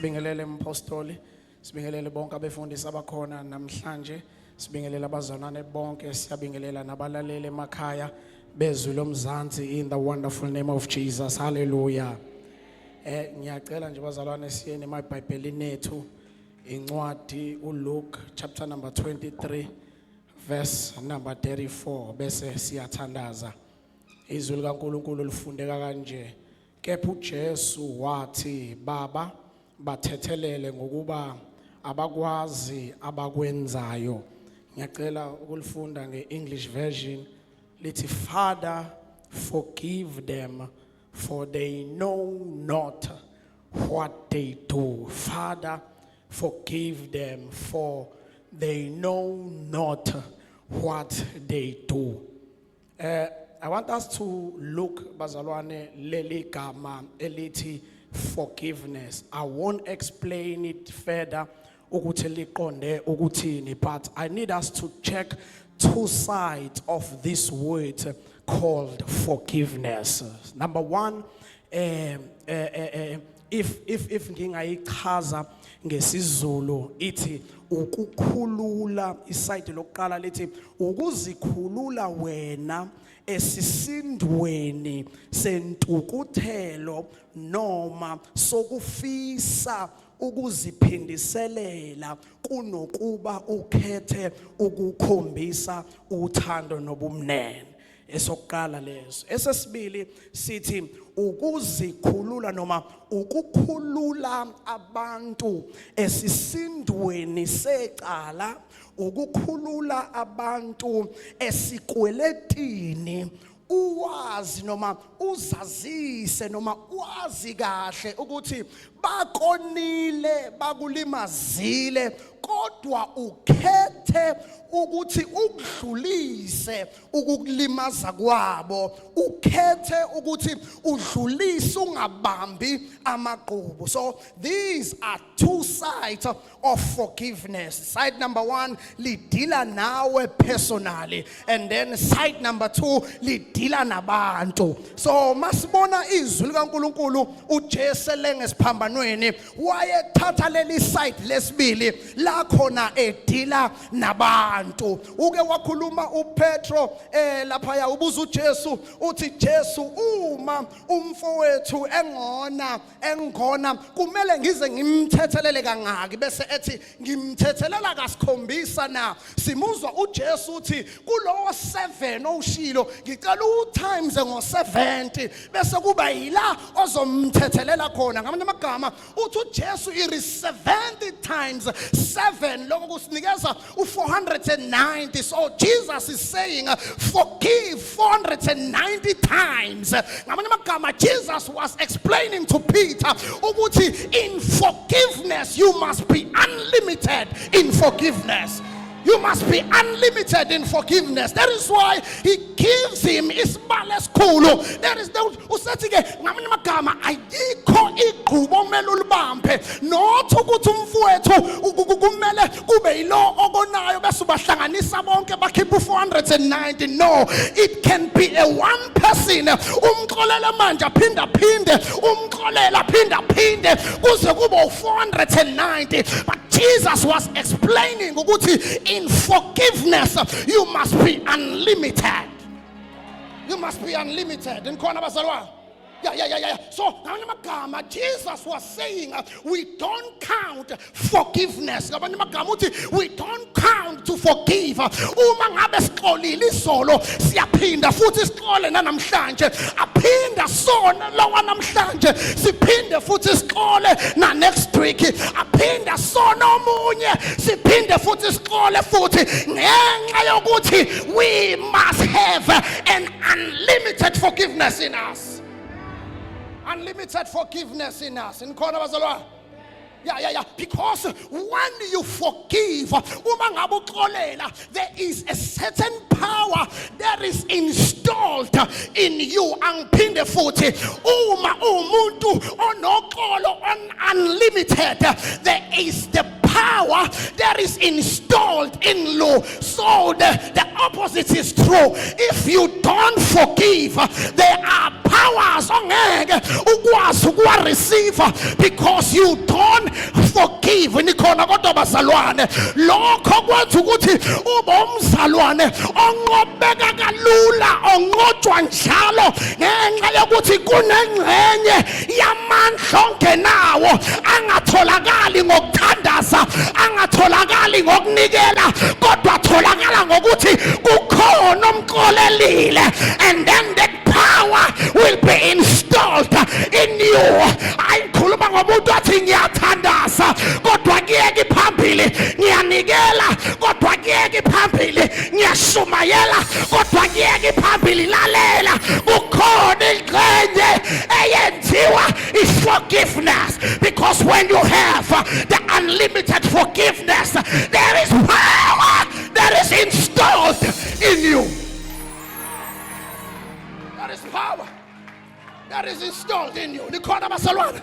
Sibingelele mpostoli, sibingelele bonke abefundisi abakhona namhlanje, sibingelele abazalwane bonke, siyabingelela nabalaleli emakhaya bezwi lomzansi in the wonderful name of Jesus. Hallelujah. Ngiyacela nje bazalwane siyeni eBhayibhelini ethu incwadi uLuke chapter number 23 verse number 34 bese siyathandaza. Izwi likaNkulunkulu lifundeka kanje. Kepha uJesu wathi, Baba, bathethelele ngokuba abakwazi abakwenzayo. Ngiyacela ukulifunda ngeEnglish version lithi, Father, forgive them, for they know not what they do. Father, forgive them, for they know not what they do. I want us to look, bazalwane, leli gama elithi forgiveness. I won't explain it further, ukuthi liqonde ukuthini, but I need us to check two sides of this word called forgiveness. Number one, if ngingayichaza ngesizulu ithi ukukhulula, isayidi lokuqala lithi ukuzikhulula wena esisindweni sentukuthelo noma sokufisa ukuziphindiselela kunokuba ukhethe ukukhombisa uthando nobumnene. Esokuqala leso. Esesibili sithi ukuzikhulula noma ukukhulula abantu esisindweni secala, ukukhulula abantu esikweletini, uwazi noma uzazise noma wazi kahle ukuthi bakonile bakulimazile kodwa ukhethe ukuthi ukudlulise ukukulimaza kwabo, ukhethe ukuthi udlulise ungabambi amaqhubu. So these are two sides of forgiveness. Side number one lidila nawe personally, and then side number two lidila nabantu. So masibona izwi likaNkulunkulu uJesu lengesiphambanweni wayethatha leli side lesibili la khona edila nabantu. Uke wakhuluma uPetro lapha ubuza uJesu uthi, Jesu, uma umfowethu engona kumele ngize ngimthethelele kangaki? Bese ethi ngimthethelela kasikhombisa na. Simuzwa uJesu uthi kulowo 7 oshilo ngicela times ngo70 bese kuba yila ozomthethelela khona. Ngamanye amagama uthi uJesu iri 70 times 7 lokho kusinikeza u490. So Jesus is saying forgive 490 times. Ngamanye amagama Jesus was explaining to Peter ukuthi in forgiveness you must be unlimited in forgiveness. You must be unlimited in forgiveness. That is why he gives him isibalo esikhulu. That is usethi ke ngamanye amagama ayikho igqubo omele ulibambe nothi ukuthi umfowethu kumele kube yilo okonayo bese ubahlanganisa bonke bakhipha 490. No, it can be a one person. Umxolela manje aphinda phinde, umxolela aphinda phinde kuze kube 490. But Jesus was explaining ukuthi in forgiveness you must be unlimited. You must be unlimited. In khona bazalwane. Yeah. So Jesus was saying we don't count forgiveness. We don't count to forgive. Uma ngabe sixolile isolo siyaphinda futhi sixole namhlanje, aphinda sona lawa namhlanje siphinde futhi sixole na next week, aphinda sona omunye siphinde futhi sixole futhi, ngenxa yokuthi we must have an unlimited forgiveness in us. Unlimited forgiveness in us. In khona bazalwane. Yeah. Because when you forgive, there is a certain power that is installed in you. Angphinde futhi uma umuntu onokolo unlimited, there is the power that is installed in you. So the opposite is true. If you don't forgive, there are powers ongeke ukwazi ukuwa-receive because you don't forgive. Nikhona kodwa bazalwane, lokho kwenza ukuthi ube umzalwane onqobeka kalula, onqotshwa njalo ngenxa yokuthi kunengxenye yamandla ongenawo angatholakali ngokuthandaza, angatholakali ngokunikela, kodwa atholakala ngokuthi kukhona omxolelile, and then that power will be installed in you. Ayikhuluma ngomuntu athi ngiyathandaza kodwa kuyeki phambili, ngiyanikela kodwa kuyeki phambili, ngiyashumayela kodwa kuyeki phambili. Lalela, kukhona ingxenye eyenziwa is forgiveness, because when you have the unlimited forgiveness, there is power that is installed in you. There is power that is installed in you. Nikhona bazalwane,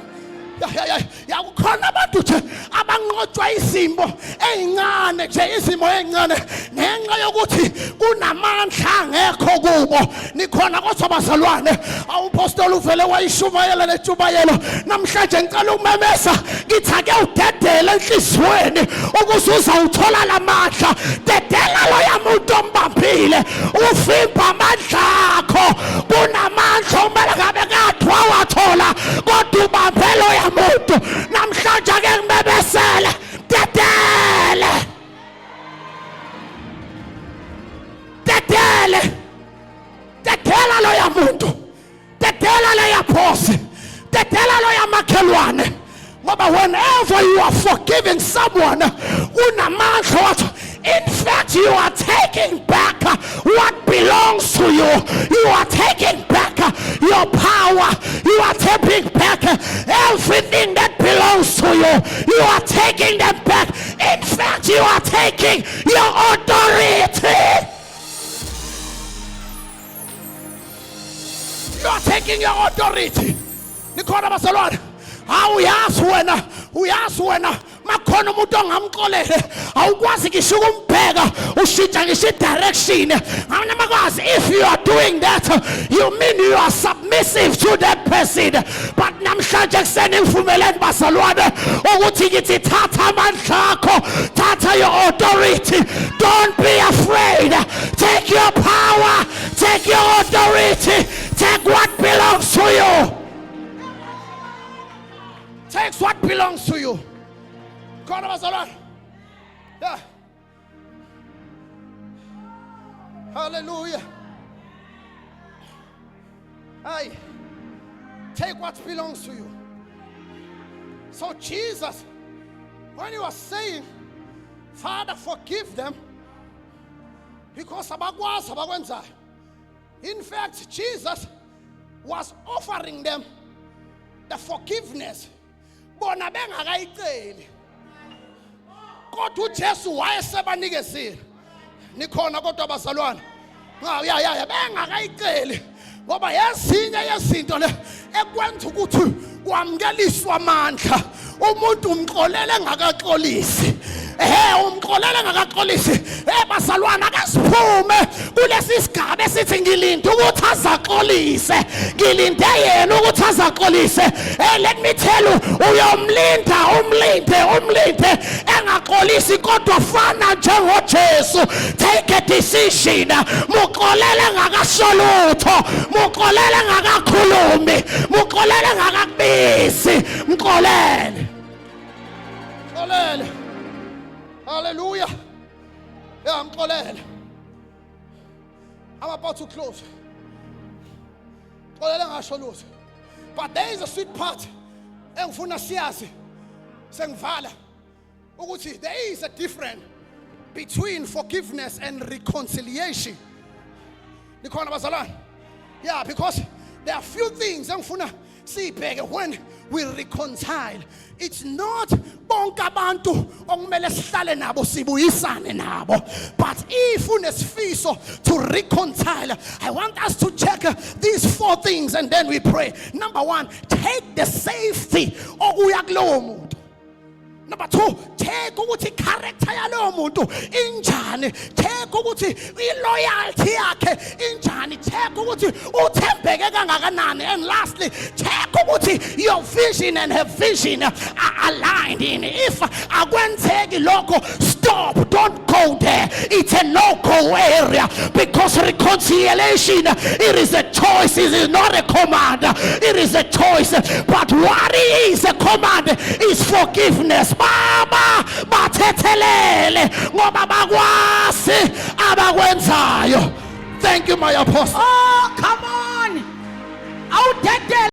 kukhona abantu nje abanqotshwa izimo ezincane nje, izimo ezincane ngenxa yokuthi kunamandla angekho kubo. Nikhona kodwa bazalwane, awupostoli uvele wayishumayela lentshumayelo. Namhlanje ngicela ukumemeza ngithi ake udedele enhliziyweni ukuze uzawuthola lamandla. Dedela loya muntu ombambile, uvimba amandla akho. Kunamandla umele ngabe kade wawathola, kodwa ubambe loya muntu. Namhlanje ake ngimemezele, dedele, dedele, dedela loya muntu, dedela loya phosi, dedela loya makhelwane. Ngoba whenever you are forgiving someone, unamandla wathi, in fact, you are taking back what belongs to you. You are taking back your power. You are taking back everything that belongs to you. You are taking them back. In fact, you are taking your authority. You are taking your authority. Nikhona bazalwane, uyazi wena makhona umuntu ongamxolele, awukwazi ngisho ukumbheka ushintsha ngisho direction. Awunamakazi, if you are doing that, you mean you are submissive to that person. But namhlanje kuseni ngivumeleni bazalwane ukuthi ngithi thatha amandla akho, thatha your authority. Don't be afraid. Take your power, take your authority, take what belongs to you. Take what belongs to you. God of us, yeah. Hallelujah. Hey, take what belongs to you. So Jesus, when he was saying, Father, forgive them, because in fact, Jesus was offering them the forgiveness. Bona bengakayiceli, kodwa uJesu wayesebanikezile. Nikhona kodwa bazalwane, bengakayiceli, ngoba yezinye yezinto le ekwenza ukuthi kwamkeliswa amandla. Umuntu umxolele engakaxolisi, umxolele engakaxolisi. Bazalwane, ake siphume kulesi sigaba esithi ngilinde ukuthi azaxolise, ngilinde yena ukuthi azaxolise. Let me tell you, uyomlinda, umlinde engaxolisi, kodwa fana njengoJesu. Take a decision. Muxolele engakasholutho, muxolele engakakhulumi, muxolele engakakubisi, mxolele. Hallelujah. Yeah, I'm about to close. But there is a sweet part. There is a difference between forgiveness and reconciliation. Yeah, because there are few things when we reconcile. It's not bonke abantu okumele sihlale nabo sibuyisane nabo, but if unesifiso to reconcile, I want us to check these 4 things and then we pray. Number 1, take the safety okuya kulowo muntu. Number 2, check ukuthi character yalowo muntu injani. Check ukuthi loyalty yakhe injani. Check ukuthi uthembeke kangakanani. And lastly, check ukuthi your vision and her vision are aligned in. If akwenzeki lokho, stop, don't go there. It's a no-go area, because reconciliation, it is a choice. It is not a command. It is a choice. But what is a command is forgiveness. Baba bathethelele ngoba bakwazi abakwenzayo. Thank you, my apostle. Oh, come on. Awudedele.